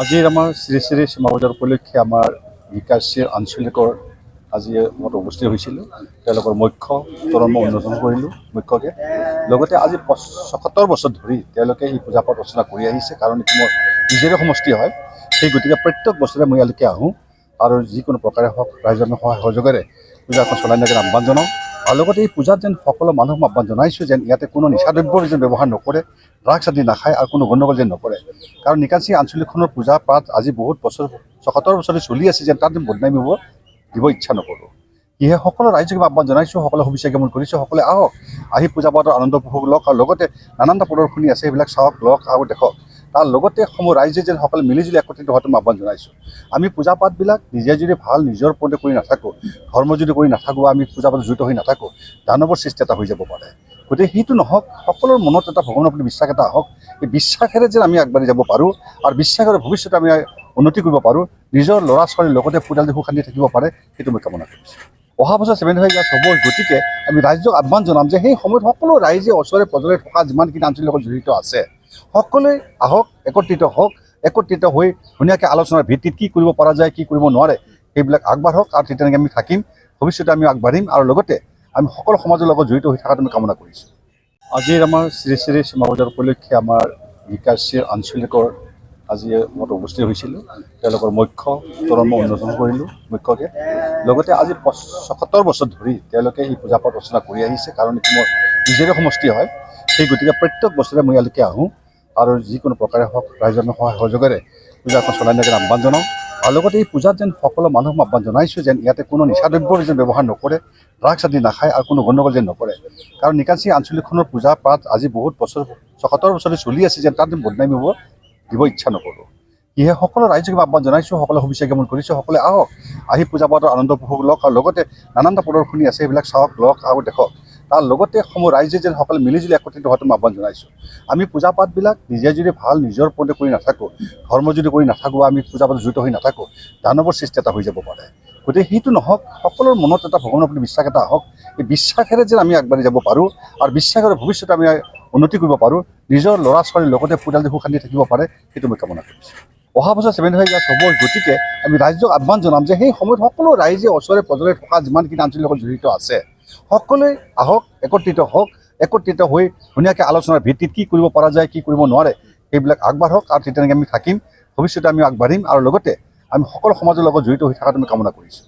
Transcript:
আজিৰ আমাৰ শ্ৰী শ্ৰী সীমাবজাৰ উপলক্ষে আমাৰ বিকাশী আঞ্চলিকৰ আজি মত উপস্থিত হৈছিলোঁ। তেওঁলোকৰ মুখ্য তৰম উন্মোচন কৰিলোঁ মুখ্যকে। লগতে আজি ৭৭ বছৰ ধৰি তেওঁলোকে এই পূজা পাঠ ৰচনা কৰি আহিছে, কাৰণ এইটো মোৰ নিজৰে সমষ্টি হয়। সেই গতিকে প্ৰত্যেক বছৰে মই ইয়ালৈকে আহোঁ আৰু যিকোনো প্ৰকাৰে হওক ৰাইজৰ সহায় সহযোগেৰে পূজাখন চলাই নিয়াৰ আহ্বান জনাওঁ। আৰু লগতে এই পূজাত যেন সকলো মানুহক আহ্বান জনাইছোঁ যেন ইয়াতে কোনো নিচাদ্ৰব্য যেন ব্যৱহাৰ নকৰে, ড্ৰাগছ আদি নাখায় আৰু কোনো গণ্ডগোল যেন নকৰে। কাৰণ নিকাঞ্চি আঞ্চলিকখনৰ পূজা পাঠ আজি বহুত বছৰ ৭৭ বছৰে চলি আছে, যেন তাত বদনামী হ'ব দিব ইচ্ছা নকৰোঁ। সেয়েহে সকলো ৰাইজক আহ্বান জনাইছোঁ, সকলো শুভেচ্ছা জ্ঞাপন কৰিছোঁ। সকলোৱে আহক, আহি পূজা পাঠৰ আনন্দ উপভোগ লওক আৰু লগতে নানানটা প্ৰদৰ্শনী আছে সেইবিলাক চাওক, লওক আৰু দেখক। তাৰ লগতে সমূহ ৰাইজে যেন সকলোৱে মিলিজুলি একত্ৰিত হোৱাটো মই আহ্বান জনাইছোঁ। আমি পূজা পাঠবিলাক নিজে যদি ভাল নিজৰ ওপৰতে কৰি নাথাকোঁ, ধৰ্ম যদি কৰি নাথাকোঁ বা আমি পূজা পাঠ জড়িত হৈ নাথাকোঁ, দানৱৰ সৃষ্টি এটা হৈ যাব পাৰে। গতিকে সেইটো নহওক, সকলোৰে মনত এটা ভগৱানৰ প্ৰতি বিশ্বাস এটা আহক। এই বিশ্বাসেৰে যেন আমি আগবাঢ়ি যাব পাৰোঁ আৰু বিশ্বাসেৰে ভৱিষ্যতে আমি উন্নতি কৰিব পাৰোঁ, নিজৰ ল'ৰা ছোৱালীৰ লগতে পৰিয়ালটো সুখ শান্তি থাকিব পাৰে, সেইটো মই কামনা কৰিছোঁ। অহা বছৰ 75 ইয়াৰ্ছ হ'ব। গতিকে আমি ৰাইজক আহ্বান জনাম যে সেই সময়ত সকলো ৰাইজে ওচৰে পাজৰে থকা যিমানখিনি আঞ্চলিক লগত জড়িত আছে সকলোৱে আহক, একত্ৰিত হওক, একত্ৰিত হৈ ধুনীয়াকৈ আলোচনাৰ ভিত্তিত কি কৰিব পৰা যায়, কি কৰিব নোৱাৰে সেইবিলাক আগবাঢ়ক। আৰু তেনেকৈ আমি থাকিম, ভৱিষ্যতে আমি আগবাঢ়িম আৰু লগতে আমি সকলো সমাজৰ লগত জড়িত হৈ থকাটো আমি কামনা কৰিছোঁ। আজিৰ আমাৰ শ্ৰী শ্ৰী সীমাবজাৰ উপলক্ষে আমাৰ বিকাশী আঞ্চলিকৰ আজি মত উপস্থিত হৈছিলোঁ। তেওঁলোকৰ মুখ্য তৰম উন্মোচন কৰিলোঁ মুখ্যকে। লগতে আজি ৭৭ বছৰ ধৰি তেওঁলোকে এই পূজা পাঠ ৰচনা কৰি আহিছে, কাৰণ এইটো মোৰ নিজৰে সমষ্টি হয়। সেই গতিকে প্ৰত্যেক বছৰে মই ইয়ালৈকে আহোঁ আৰু যিকোনো প্ৰকাৰে হওক ৰাইজৰ সহায় সহযোগেৰে পূজাখন চলাই নিয়াৰ আহ্বান জনাওঁ। আৰু লগতে এই পূজাত যেন সকলো মানুহক আহ্বান জনাইছোঁ যেন ইয়াতে কোনো নিচাদ্ৰব্য যেন ব্যৱহাৰ নকৰে, ড্ৰাগছ আদি নাখায় আৰু কোনো গণ্ডগোল যেন নকৰে। কাৰণ নিকাঞ্চি আঞ্চলিকখনৰ পূজা পাঠ আজি বহুত বছৰ ৭৭ বছৰে চলি আছে, যেন তাত বদনামী হ'ব দিব ইচ্ছা নকৰোঁ। সেয়েহে সকলো ৰাইজক আহ্বান জনাইছোঁ, সকলো শুভেচ্ছা জ্ঞাপন কৰিছোঁ। সকলোৱে আহক, আহি পূজা পাঠৰ আনন্দ উপভোগ লওক আৰু লগতে নানানটা প্ৰদৰ্শনী আছে সেইবিলাক চাওক, লওক আৰু দেখক। তাৰ লগতে সমূহ ৰাইজে যেন সকলোৱে মিলিজুলি একত্ৰিত হোৱাটো মই আহ্বান জনাইছোঁ। আমি পূজা পাঠবিলাক নিজে যদি ভাল নিজৰ ওপৰতে কৰি নাথাকোঁ, ধৰ্ম যদি কৰি নাথাকোঁ বা আমি পূজা পাঠ জড়িত হৈ নাথাকোঁ, দানৱৰ সৃষ্টি এটা হৈ যাব পাৰে। গতিকে সেইটো নহওক, সকলোৰে মনত এটা ভগৱানৰ প্ৰতি বিশ্বাস এটা আহক। এই বিশ্বাসেৰে যেন আমি আগবাঢ়ি যাব পাৰোঁ আৰু বিশ্বাসেৰে ভৱিষ্যতে আমি উন্নতি কৰিব পাৰোঁ, নিজৰ ল'ৰা ছোৱালীৰ লগতে পৰিয়ালটো সুখ শান্তি থাকিব পাৰে, সেইটো মই কামনা কৰিছোঁ। অহা বছৰ 75 ইয়াৰ্ছ হ'ব। গতিকে আমি ৰাইজক আহ্বান জনাম যে সেই সময়ত সকলো ৰাইজে ওচৰে পাজৰে থকা যিমানখিনি আঞ্চলিক লগত জড়িত আছে সকলোৱে আহক, একত্ৰিত হওক, একত্ৰিত হৈ ধুনীয়াকৈ আলোচনাৰ ভিত্তিত কি কৰিব পৰা যায়, কি কৰিব নোৱাৰে সেইবিলাক আগবাঢ়ক। আৰু তেনেকৈ আমি থাকিম, ভৱিষ্যতে আমি আগবাঢ়িম আৰু লগতে আমি সকলো সমাজৰ লগত জড়িত হৈ থকাটো আমি কামনা কৰিছোঁ।